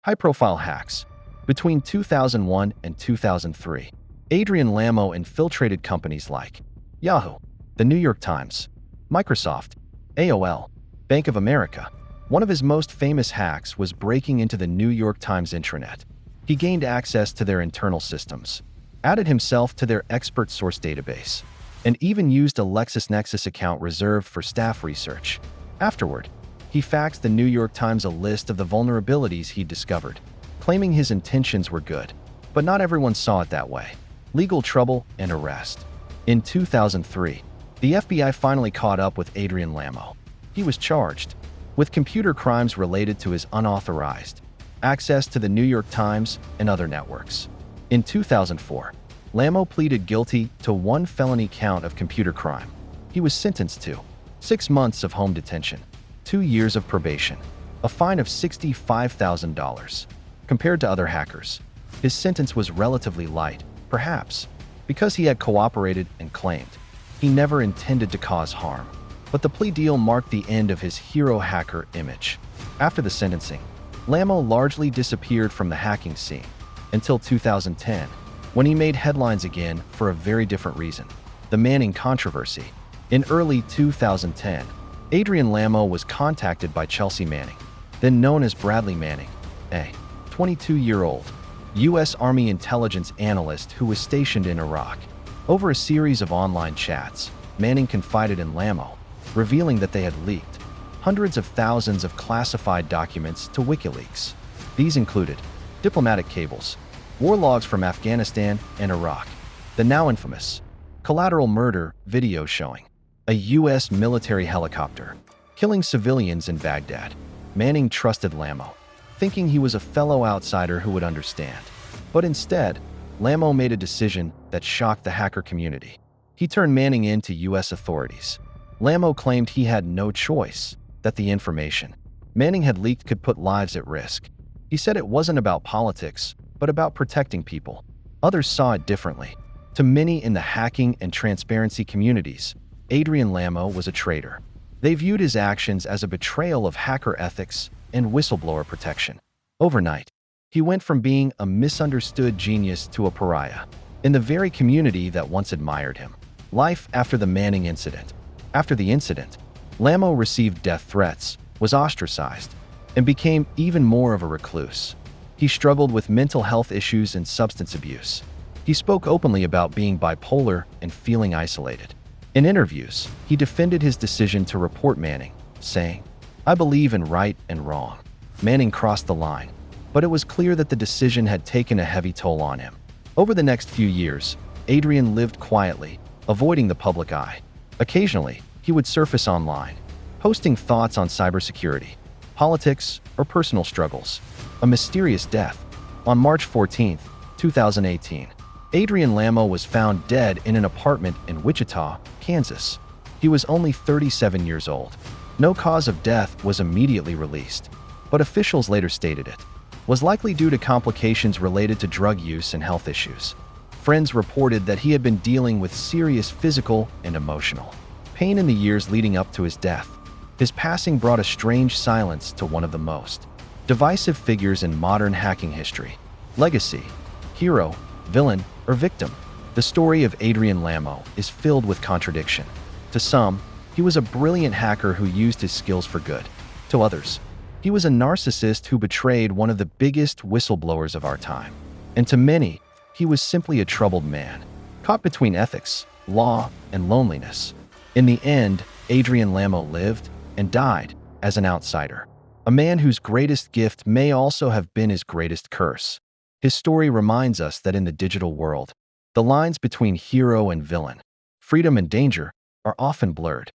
High-profile hacks. Between 2001 and 2003, Adrian Lamo infiltrated companies like Yahoo, the New York Times, Microsoft, AOL, Bank of America. One of his most famous hacks was breaking into the New York Times intranet. He gained access to their internal systems, added himself to their expert source database, and even used a LexisNexis account reserved for staff research. Afterward, he faxed the New York Times a list of the vulnerabilities he'd discovered, claiming his intentions were good. But not everyone saw it that way. Legal trouble and arrest. In 2003, the FBI finally caught up with Adrian Lamo. He was charged with computer crimes related to his unauthorized access to the New York Times and other networks. In 2004, Lamo pleaded guilty to one felony count of computer crime. He was sentenced to 6 months of home detention, 2 years of probation, a fine of $65,000. Compared to other hackers, his sentence was relatively light, perhaps because he had cooperated and claimed he never intended to cause harm. But the plea deal marked the end of his hero hacker image. After the sentencing, Lamo largely disappeared from the hacking scene until 2010, when he made headlines again for a very different reason: the Manning controversy. In early 2010, Adrian Lamo was contacted by Chelsea Manning, then known as Bradley Manning, a 22-year-old U.S. Army intelligence analyst who was stationed in Iraq. Over a series of online chats, Manning confided in Lamo, revealing that they had leaked hundreds of thousands of classified documents to WikiLeaks. These included diplomatic cables, war logs from Afghanistan and Iraq, the now infamous collateral murder video showing a U.S. military helicopter killing civilians in Baghdad. Manning trusted Lamo, thinking he was a fellow outsider who would understand. But instead, Lamo made a decision that shocked the hacker community. He turned Manning in to U.S. authorities. Lamo claimed he had no choice, that the information Manning had leaked could put lives at risk. He said it wasn't about politics, but about protecting people. Others saw it differently. To many in the hacking and transparency communities, Adrian Lamo was a traitor. They viewed his actions as a betrayal of hacker ethics and whistleblower protection. Overnight, he went from being a misunderstood genius to a pariah in the very community that once admired him. Life after the Manning incident. After the incident, Lamo received death threats, was ostracized, and became even more of a recluse. He struggled with mental health issues and substance abuse. He spoke openly about being bipolar and feeling isolated. In interviews, he defended his decision to report Manning, saying, "I believe in right and wrong." Manning crossed the line, but it was clear that the decision had taken a heavy toll on him. Over the next few years, Adrian lived quietly, avoiding the public eye. Occasionally, he would surface online, posting thoughts on cybersecurity, politics, or personal struggles. A mysterious death. On March 14, 2018, Adrian Lamo was found dead in an apartment in Wichita, Kansas. He was only 37 years old. No cause of death was immediately released, but officials later stated it was likely due to complications related to drug use and health issues. Friends reported that he had been dealing with serious physical and emotional pain in the years leading up to his death. His passing brought a strange silence to one of the most divisive figures in modern hacking history. Legacy, hero, villain, or victim. The story of Adrian Lamo is filled with contradiction. To some, he was a brilliant hacker who used his skills for good. To others, he was a narcissist who betrayed one of the biggest whistleblowers of our time. And to many, he was simply a troubled man, caught between ethics, law, and loneliness. In the end, Adrian Lamo lived and died as an outsider, a man whose greatest gift may also have been his greatest curse. His story reminds us that in the digital world, the lines between hero and villain, freedom and danger, are often blurred.